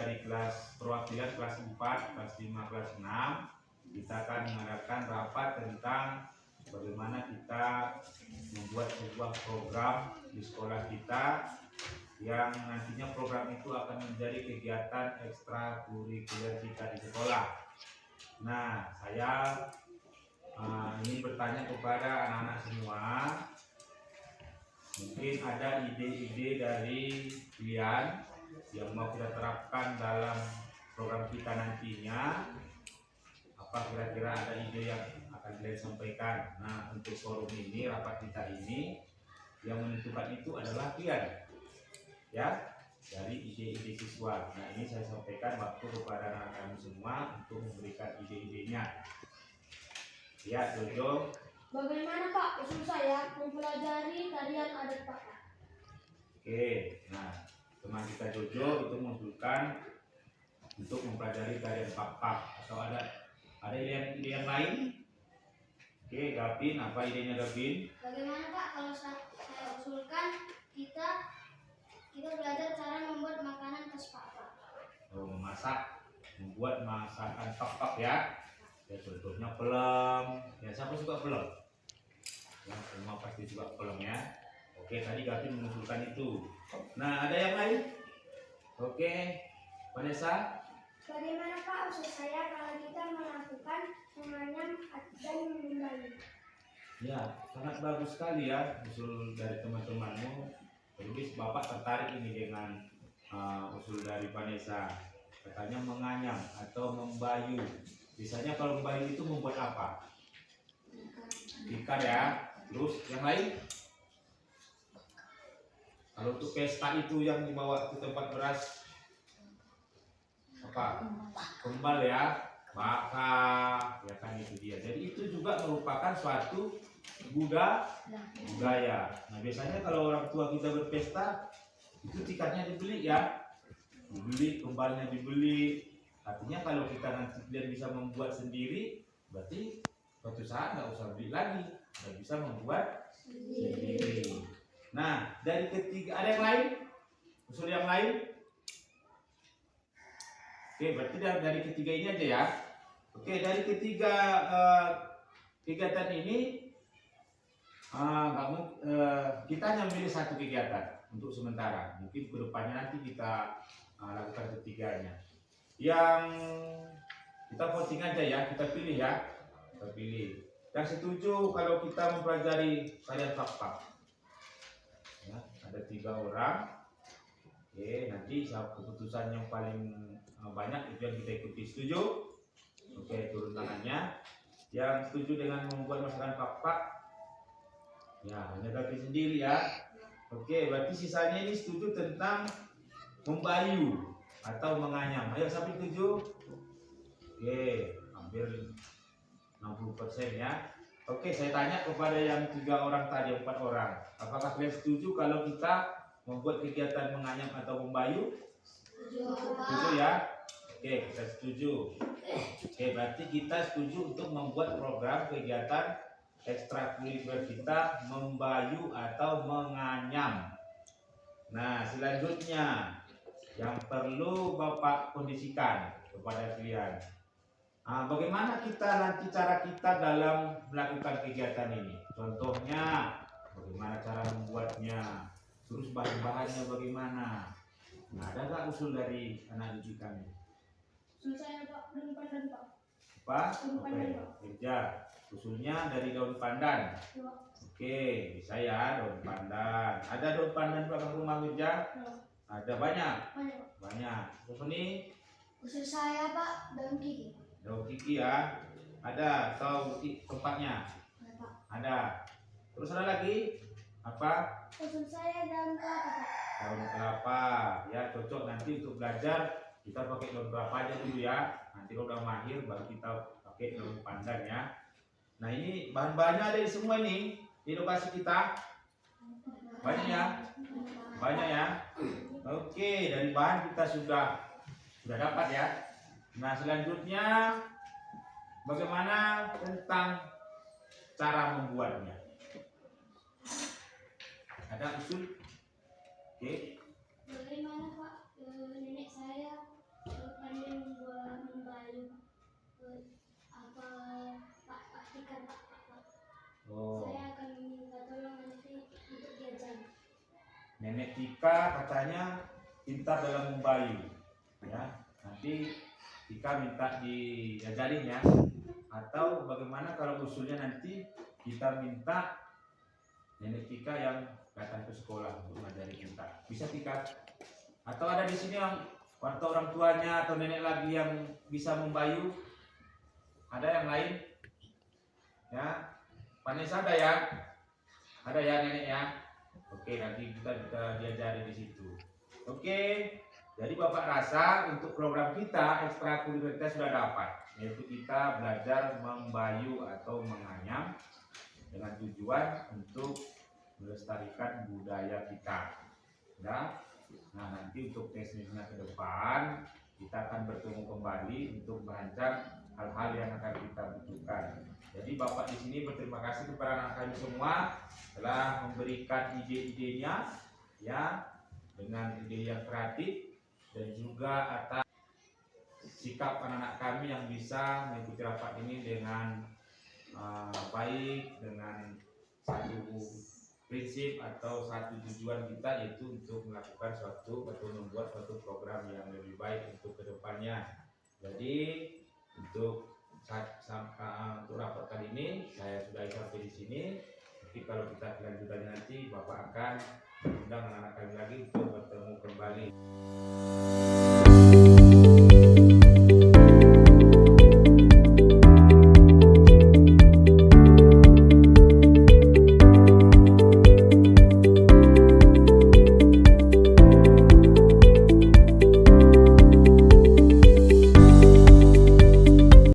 dari kelas perwakilan kelas 4, kelas 5, kelas 6, kita akan mengadakan rapat tentang bagaimana kita membuat sebuah program di sekolah kita yang nantinya program itu akan menjadi kegiatan ekstrakurikuler kita di sekolah. Nah, saya ini bertanya kepada anak-anak semua, mungkin ada ide-ide dari kalian yang mau kita terapkan dalam program kita nantinya. Apa kira-kira ada ide yang akan kalian sampaikan? Nah, untuk forum ini, rapat kita ini, yang menentukan itu adalah kalian, ya, dari ide-ide siswa. Nah, ini saya sampaikan waktu kepada anak-anak semua untuk memberikan ide-idenya. Ya, Jojo. Bagaimana Pak usul saya mempelajari tarian adat Pak? Oke, nah teman kita Jojo itu mengusulkan untuk mempelajari tarian Pak atau ada ide yang lain? Oke, Gavin, apa idenya Gavin? Bagaimana Pak kalau saya usulkan kita belajar cara membuat makanan khas Pak? Oh, membuat masakan Pak ya. Ya, contohnya pelem. Ya, siapa suka pelem? Yang semua pasti suka pelem ya. Oke, tadi Gavin mengusulkan itu. Nah, ada yang lain? Oke, Vanessa. Bagaimana Pak usul saya kalau kita melakukan menganyam dan membayi? Ya, sangat bagus sekali ya usul dari teman-temanmu. Jadi Bapak tertarik ini dengan usul dari Vanessa. Katanya menganyam atau membayu. Biasanya kalau membayu itu membuat apa? Ikan ya. Terus yang lain? Kalau untuk pesta itu yang dibawa ke tempat beras apa? Kembal ya, bakar, ya kan itu dia. Jadi itu juga merupakan suatu budaya. Nah, biasanya kalau orang tua kita berpesta itu tiketnya dibeli ya, kembalnya dibeli. Artinya kalau kita nanti bisa membuat sendiri, berarti suatu saat nggak usah beli lagi, udah bisa membuat sendiri. Nah, dari ketiga ada yang lain? Usul yang lain? Oke, berarti dari ketiga ini aja ya. Oke, dari ketiga kegiatan ini kita hanya memilih satu kegiatan untuk sementara. Mungkin kedepannya nanti kita lakukan ketiganya. Yang kita voting aja ya, kita pilih ya. Kita pilih. Yang setuju kalau kita mempelajari tarian Pak. Ya, ada 3 orang. Oke, nanti keputusan yang paling banyak itu yang kita ikuti. Setuju? Oke, turun tangannya. Yang setuju dengan membuat masakan Pak, ya hanya Gavin sendiri ya. Oke, berarti sisanya ini setuju tentang membayu atau menganyam. Ayo, siapa setuju? Oke, hampir 60% ya. Oke, saya tanya kepada yang 3 orang tadi, 4 orang. Apakah kalian setuju kalau kita membuat kegiatan menganyam atau membayu? Setuju ya? Oke, kita setuju. Oke, berarti kita setuju untuk membuat program kegiatan ekstrakurikuler kita membayu atau menganyam. Nah, selanjutnya yang perlu Bapak kondisikan kepada kalian. Bagaimana nanti cara kita dalam melakukan kegiatan ini? Contohnya, bagaimana cara membuatnya? Terus bahan-bahannya bagaimana? Nah, ada nggak usul dari anak didik kami? Usul saya Pak, daun pandan Pak. Apa? Daun pandan Pak. Kerja. Usulnya dari daun pandan. Ya. Oke, bisa ya daun pandan. Ada daun pandan belakang rumah kerja? Ya. Ada banyak. Banyak. Terus ini? Usul saya Pak, daun kiki. Daun kiki ya. Ada atau tempatnya? Ya, Pak. Ada. Terus ada lagi? Apa? Usul saya daun kelapa Pak. Daun kelapa. Ya, cocok nanti untuk belajar kita pakai daun kelapa aja dulu ya. Nanti kalau udah mahir baru kita pakai daun pandan ya. Nah, ini bahan-bahannya ada di semua ini di lokasi kita. Banyak ya. Banyak ya. Oke, dari bahan kita sudah dapat ya. Nah, selanjutnya bagaimana tentang cara membuatnya? Ada usul? Oke. Bagaimana Pak, nenek saya pandai membayu apa Pak Tika Pak. Oh, Saya akan meminta tolong nanti untuk diajar. Nenek Tika katanya pintar dalam membayu, ya. Nanti Tika minta diajarin ya. Atau bagaimana kalau usulnya nanti kita minta Nenek Tika yang datang ke sekolah untuk mengajari kita. Bisa Tika? Atau ada di sini atau orang tuanya atau nenek lagi yang bisa membayu? Ada yang lain? Ya, Vanessa ada ya? Ada ya nenek ya? Oke, nanti kita diajari di situ. Oke, jadi Bapak rasa untuk program kita ekstrakurikuler sudah dapat, yaitu kita belajar membayu atau menganyam dengan tujuan untuk melestarikan budaya kita. Ya. Nah, nanti untuk teknisnya ke depan kita akan bertemu kembali untuk merancang hal-hal yang akan kita butuhkan. Jadi Bapak di sini berterima kasih kepada anak kami semua telah memberikan ide-idenya ya dengan ide yang kreatif dan juga atas sikap anak-anak kami yang bisa mengikuti rapat ini dengan baik, dengan satu prinsip atau satu tujuan kita, yaitu untuk melakukan suatu atau membuat suatu program yang lebih baik untuk kedepannya. Jadi untuk rapat kali ini saya sudah sampai di sini. Tapi kalau kita kelanjutannya nanti Bapak akan undang anak-anak kami lagi untuk bertemu kembali.